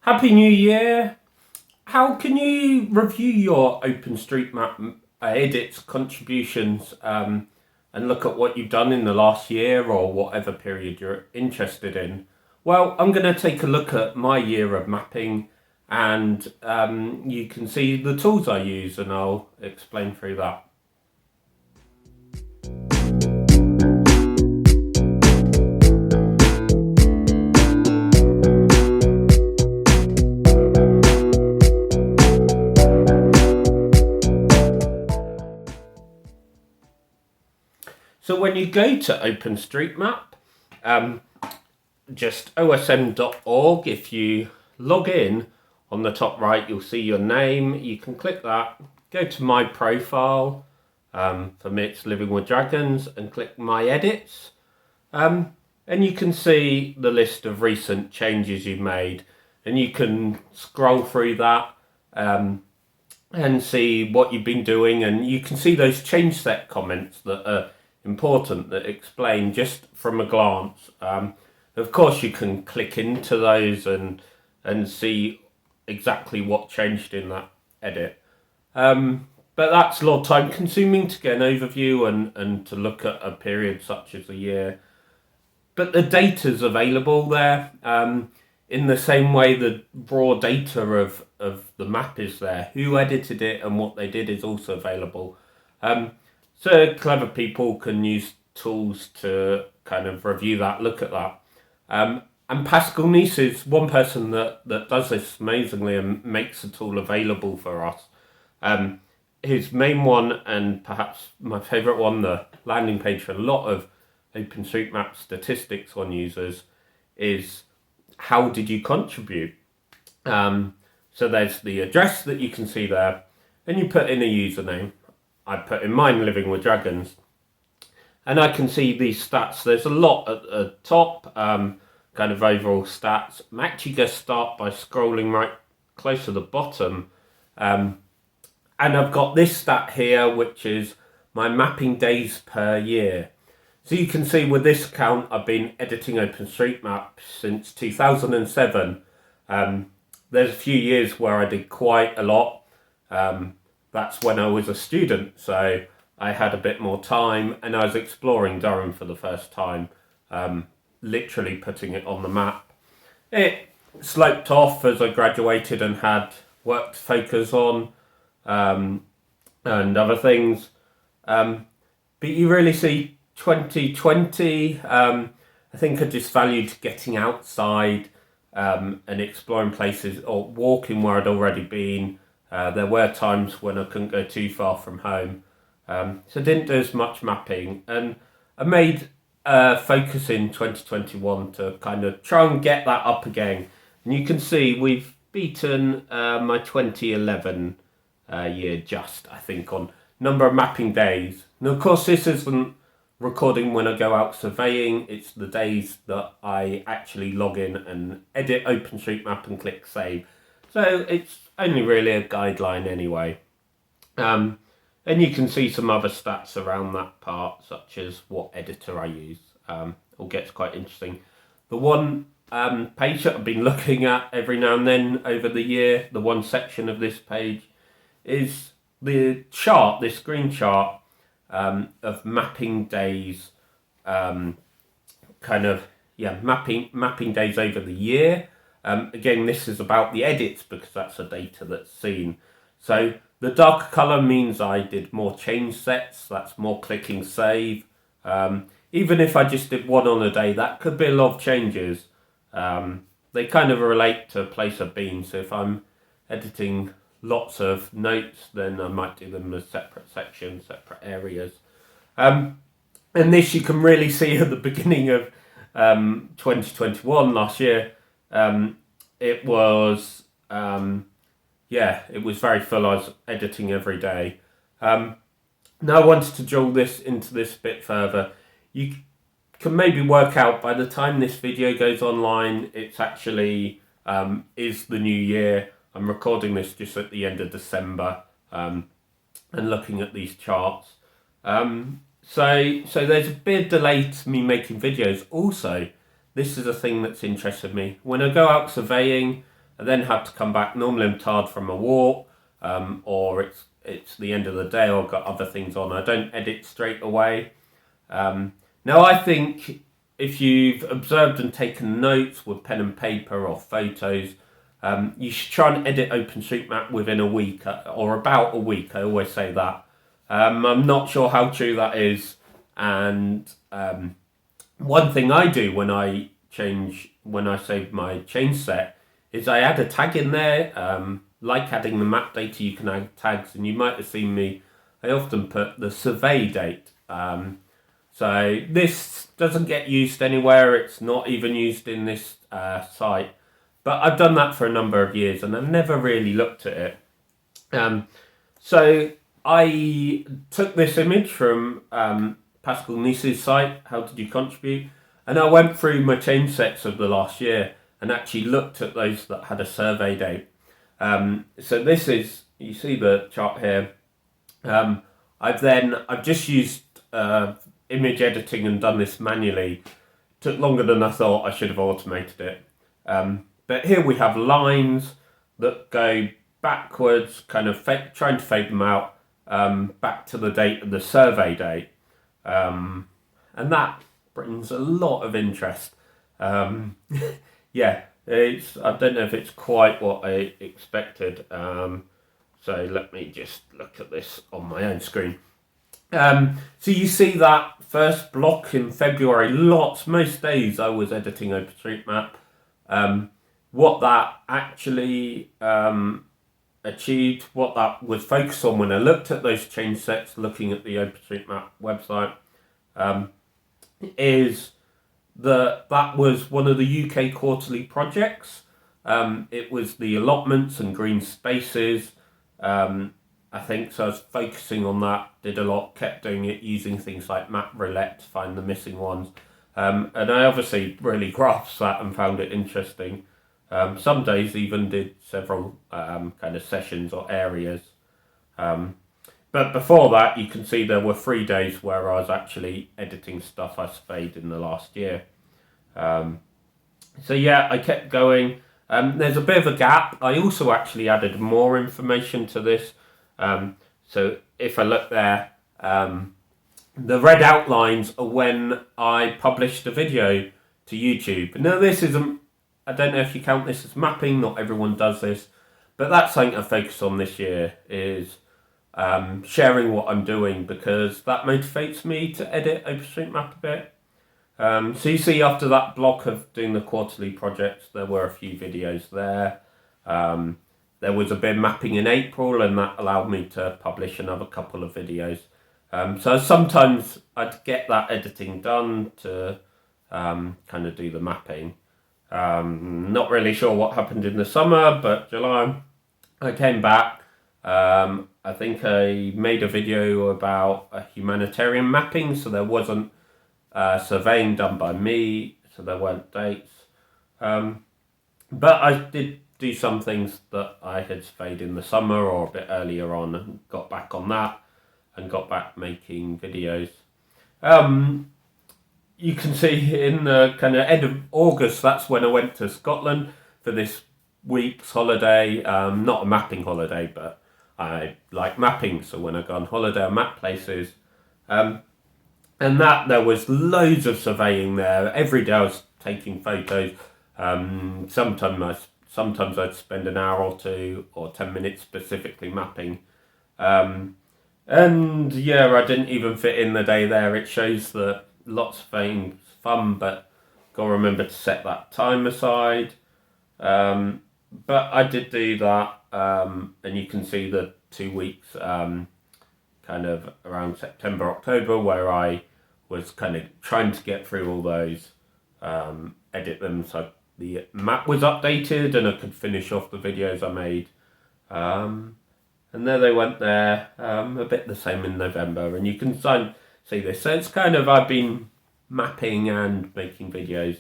Happy New Year! How can you review your OpenStreetMap edits, contributions, and look at what you've done in the last year or whatever period you're interested in? Well, I'm going to take a look at my year of mapping, and you can see the tools I use, and I'll explain through that. So when you go to OpenStreetMap, just osm.org, if you log in, on the top right you'll see your name. You can click that, go to my profile, for me it's Living with Dragons, and click my edits, and you can see the list of recent changes you've made, and you can scroll through that and see what you've been doing, and you can see those change set comments that are important, that explain just from a glance. Of course you can click into those and see exactly what changed in that edit. But that's a lot of time consuming to get an overview and to look at a period such as a year. But the data's available there. In the same way the raw data of the map is there. Who edited it and what they did is also available. So clever people can use tools to kind of review that, look at that. And Pascal Nice is one person that does this amazingly and makes the tool available for us. His main one, and perhaps my favourite one, the landing page for a lot of OpenStreetMap statistics on users, is how did you contribute? So there's the address that you can see there, and you put in a username. I put in mine, Living with Dragons, and I can see these stats. There's a lot at the top, kind of overall stats. I'm actually going to start by scrolling right close to the bottom, and I've got this stat here, which is my mapping days per year. So you can see with this account, I've been editing OpenStreetMap since 2007. There's a few years where I did quite a lot. That's when I was a student, so I had a bit more time, and I was exploring Durham for the first time, literally putting it on the map. It sloped off as I graduated and had work to focus on, and other things. But you really see 2020, I think I just valued getting outside and exploring places or walking where I'd already been. There were times when I couldn't go too far from home, so I didn't do as much mapping, and I made a focus in 2021 to kind of try and get that up again. And you can see we've beaten my 2011 year just, I think, on number of mapping days. And of course this isn't recording when I go out surveying, it's the days that I actually log in and edit OpenStreetMap and click save. So it's only really a guideline anyway. And you can see some other stats around that part, such as what editor I use. All gets quite interesting. The one page that I've been looking at every now and then over the year, the one section of this page, is the chart, this green chart of mapping days, mapping days over the year. Again, this is about the edits because that's the data that's seen. So the darker colour means I did more change sets, that's more clicking save. Even if I just did one on a day, that could be a lot of changes. They kind of relate to a place I've been, so if I'm editing lots of notes, then I might do them as separate sections, separate areas. And this you can really see at the beginning of 2021, last year. It was very full. I was editing every day. Now I wanted to drill this into this bit further. You can maybe work out by the time this video goes online, it's actually is the new year. I'm recording this just at the end of December, and looking at these charts. So there's a bit of delay to me making videos. Also, this is a thing that's interested me. When I go out surveying, I then had to come back. Normally I'm tired from a walk, or it's the end of the day, or I've got other things on. I don't edit straight away. Now I think if you've observed and taken notes with pen and paper or photos, you should try and edit OpenStreetMap within a week, or about a week. I always say that. I'm not sure how true that is, and one thing I do when I save my change set is I add a tag in there. Like adding the map data, you can add tags, and you might have seen me. I often put the survey date. So this doesn't get used anywhere. It's not even used in this site. But I've done that for a number of years, and I've never really looked at it. So I took this image from Pascal Nice's site, How Did You Contribute? And I went through my change sets of the last year and actually looked at those that had a survey date. So this is, you see the chart here. I've just used image editing and done this manually. Took longer than I thought. I should have automated it. But here we have lines that go backwards, kind of trying to fade them out, back to the date of the survey date. And that brings a lot of interest. Yeah, I don't know if it's quite what I expected. So let me just look at this on my own screen. So you see that first block in February, most days I was editing OpenStreetMap. What that actually achieved, what that was focused on when I looked at those change sets, looking at the OpenStreetMap website, is that was one of the UK quarterly projects. It was the allotments and green spaces. I think so. I was focusing on that, did a lot, kept doing it using things like map roulette to find the missing ones. And I obviously really grasped that and found it interesting. Some days even did several kind of sessions or areas. But before that, you can see there were 3 days where I was actually editing stuff I surveyed in the last year. So yeah, I kept going. There's a bit of a gap. I also actually added more information to this. So if I look there, the red outlines are when I published a video to YouTube. Now this isn't, I don't know if you count this as mapping, not everyone does this, but that's something I focus on this year, is sharing what I'm doing, because that motivates me to edit OpenStreetMap a bit. So you see after that block of doing the quarterly projects, there were a few videos there. There was a bit of mapping in April, and that allowed me to publish another couple of videos. So sometimes I'd get that editing done to kind of do the mapping. Not really sure what happened in the summer, but July I came back. I think I made a video about a humanitarian mapping, so there wasn't surveying done by me, so there weren't dates. But I did do some things that I had surveyed in the summer or a bit earlier on, and got back on that and got back making videos. You can see in the kind of end of August, that's when I went to Scotland for this week's holiday. Not a mapping holiday, but I like mapping, so when I go on holiday I map places. And that there was loads of surveying there. Every day I was taking photos. Sometimes I'd spend an hour or two or 10 minutes specifically mapping. And yeah, I didn't even fit in the day there. It shows that lots of things fun, but gotta remember to set that time aside. But I did do that, and you can see the 2 weeks kind of around September, October, where I was kind of trying to get through all those, edit them so the map was updated and I could finish off the videos I made. And there they went there, a bit the same in November, and you can see this. So it's kind of, I've been mapping and making videos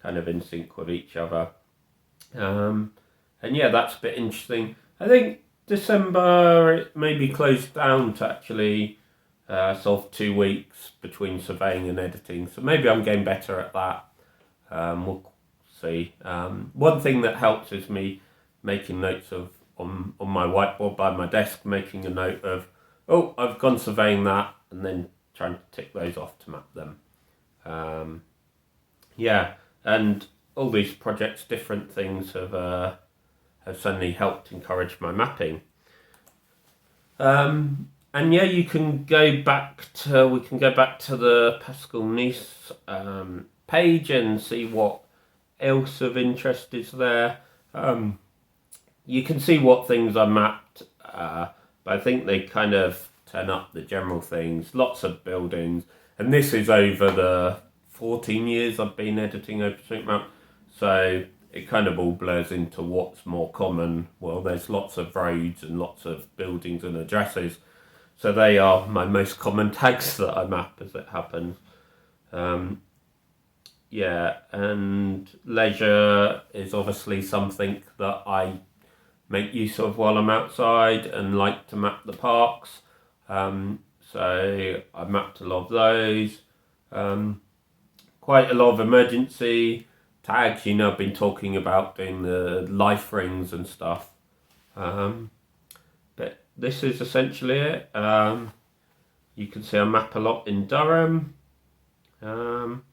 kind of in sync with each other. And yeah, that's a bit interesting. I think December it maybe closed down to actually sort of 2 weeks between surveying and editing. So maybe I'm getting better at that. We'll see. One thing that helps is me making notes of on my whiteboard by my desk, making a note of, oh, I've gone surveying that, and then trying to tick those off to map them. Yeah, and all these projects, different things have certainly helped encourage my mapping. And yeah, we can go back to the Pascal Nice page and see what else of interest is there. You can see what things are mapped, but I think they kind of turn up the general things. Lots of buildings, and this is over the 14 years I've been editing OpenStreetMap, so it kind of all blurs into what's more common. Well, there's lots of roads and lots of buildings and addresses, so they are my most common tags that I map as it happens. Yeah, and leisure is obviously something that I make use of while I'm outside and like to map the parks. So I mapped a lot of those. Quite a lot of emergency tags, I've been talking about doing the life rings and stuff. But this is essentially it. You can see I map a lot in Durham. And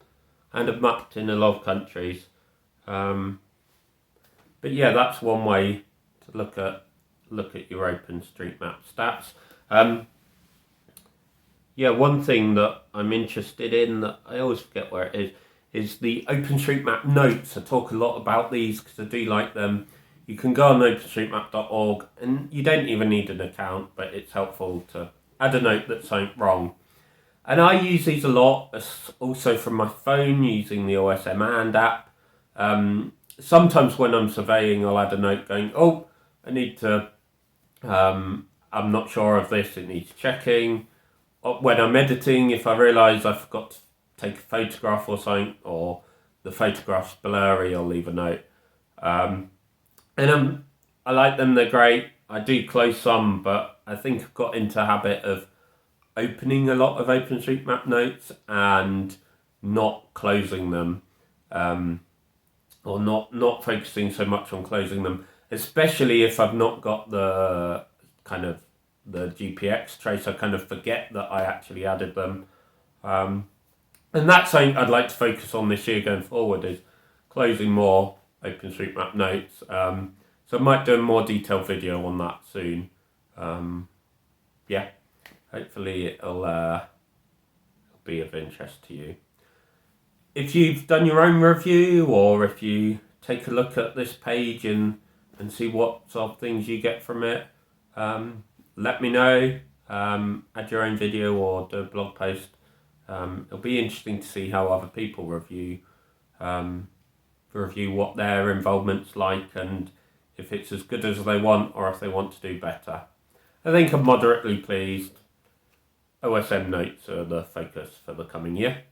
I've mapped in a lot of countries. But yeah, that's one way to look at your OpenStreetMap stats. Yeah, one thing that I'm interested in that I always forget where it is the OpenStreetMap notes. I talk a lot about these because I do like them. You can go on openstreetmap.org and you don't even need an account, but it's helpful to add a note that's something wrong. And I use these a lot, also from my phone using the OSM and app. Sometimes when I'm surveying, I'll add a note going, oh, I need to, I'm not sure of this, it needs checking. When I'm editing, if I realise I forgot to take a photograph or something, or the photograph's blurry, I'll leave a note. And I like them, they're great. I do close some, but I think I've got into a habit of opening a lot of OpenStreetMap notes and not closing them, or not focusing so much on closing them, especially if I've not got the kind of the GPX trace. I kind of forget that I actually added them, and that's something I'd like to focus on this year going forward, is closing more OpenStreetMap notes. So I might do a more detailed video on that soon. Yeah, hopefully it'll be of interest to you. If you've done your own review, or if you take a look at this page and see what sort of things you get from it, let me know. Add your own video or do a blog post. It'll be interesting to see how other people review what their involvement's like, and if it's as good as they want or if they want to do better. I think I'm moderately pleased. OSM notes are the focus for the coming year.